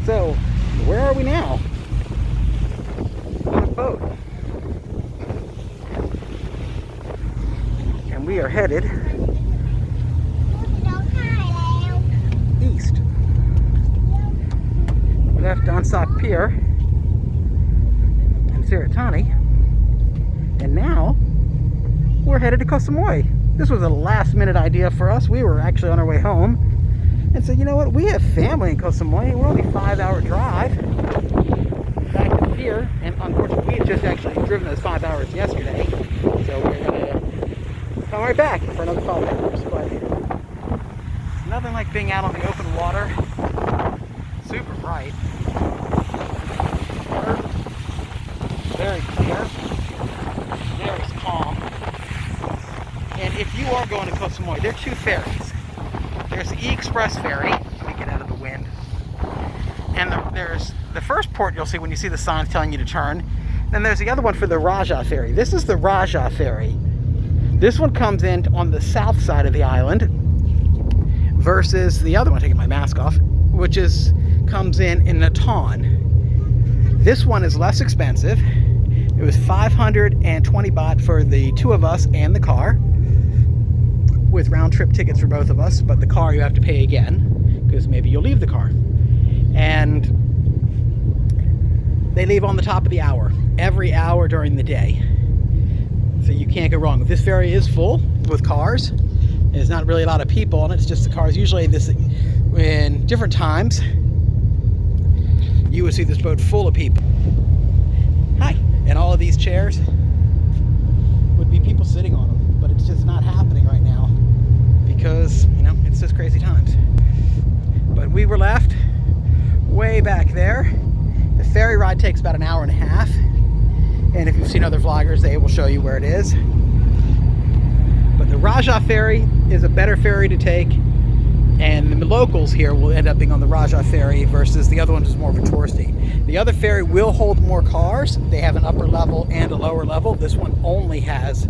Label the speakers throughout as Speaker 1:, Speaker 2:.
Speaker 1: So, where are we now? On a boat. And we are headed east. We left Donsock Pier in Saratani, and now we're headed to Koh Samui. This was a last minute idea for us. We were actually on our way home and said, you know what, we have family in Koh Samui. We're only a 5-hour drive back to the pier, and unfortunately we had just actually driven those 5 hours yesterday, so we're gonna come right back for another 5 hours. But nothing like being out on the open water. Super bright. Water, very clear, very calm. And if you are going to Koh Samui, there are two ferries. There's the E-Express ferry. Let me get out of the wind. And there's the first port you'll see when you see the signs telling you to turn. Then there's the other one for the Raja ferry. This is the Raja ferry. This one comes in on the south side of the island versus the other one, taking my mask off, which comes in Naton. This one is less expensive. It was 520 baht for the two of us and the car, with round-trip tickets for both of us, but the car you have to pay again, because maybe you'll leave the car. And they leave on the top of the hour, every hour during the day. So you can't go wrong. This ferry is full with cars. There's not really a lot of people on it, it's just the cars. Usually in different times, you would see this boat full of people. Hi. And all of these chairs would be people sitting on them, but it's just not happening right now because, you know, it's just crazy times. But we were left way back there. The ferry ride takes about an hour and a half, and if you've seen other vloggers, they will show you where it is. But the Raja ferry is a better ferry to take, and the locals here will end up being on the Raja ferry versus the other one is more of a touristy. The other ferry will hold more cars. They have an upper level and a lower level. This one only has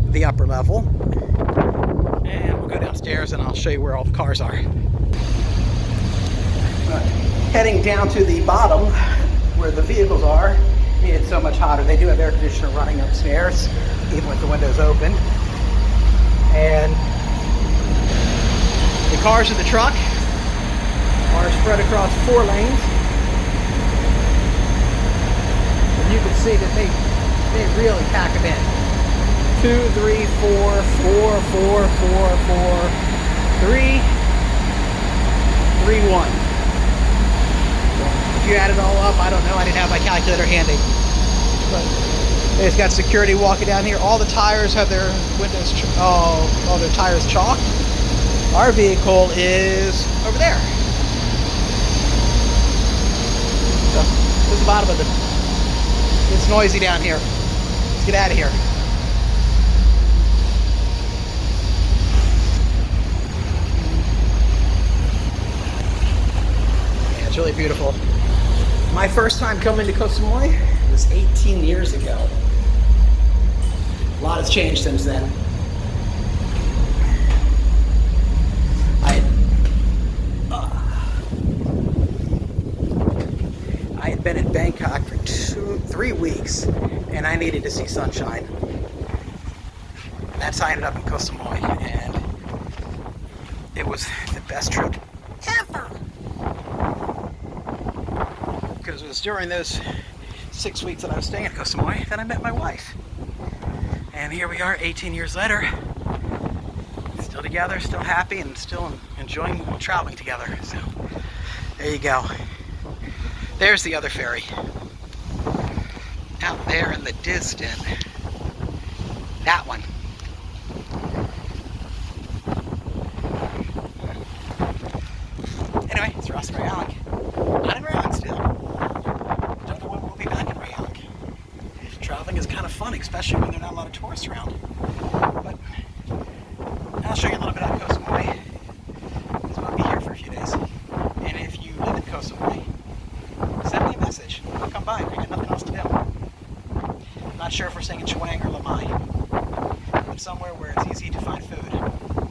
Speaker 1: the upper level. And we'll go downstairs and I'll show you where all the cars are. Heading down to the bottom where the vehicles are, it's so much hotter. They do have air conditioner running upstairs, even with the windows open. And the cars in the truck are spread across 4 lanes. And you can see that they really pack them in. 2, 3, 4, 4, 4, 4, 4, 3, 3, 1. If you add it all up, I don't know, I didn't have my calculator handy. But it's got security walking down here. All the tires have their windows, all their tires chalked. Our vehicle is over there. So, this is the bottom of it. It's noisy down here. Let's get out of here. Yeah, it's really beautiful. My first time coming to Koh Samui was 18 years ago. A lot has changed since then. I had been in Bangkok for 3 weeks, and I needed to see sunshine. That's how I ended up in Koh Samui, and it was the best trip ever. Because it was during those 6 weeks that I was staying at Koh Samui that I met my wife. And here we are 18 years later, still together, still happy, and still enjoying traveling together. So there you go. There's the other ferry. Out there in the distance. That one. Anyway, it's Ross and Rayong. Not in Rayong still. Don't know when we'll be back in Rayong. Traveling is kind of fun, especially when there are not a lot of tourists around. But I'll show you a little bit of Koh Samui, because we'll be here for a few days. And if you live in Koh Samui, send me a message. I'll come by. I got nothing else to do. I'm not sure if we're staying in Chaweng or Lamai, but somewhere where it's easy to find food,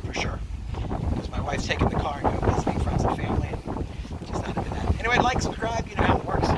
Speaker 1: for sure. Because my wife's taking the car and going visiting friends and family, and just not into that. Anyway, like, subscribe, you know how it works.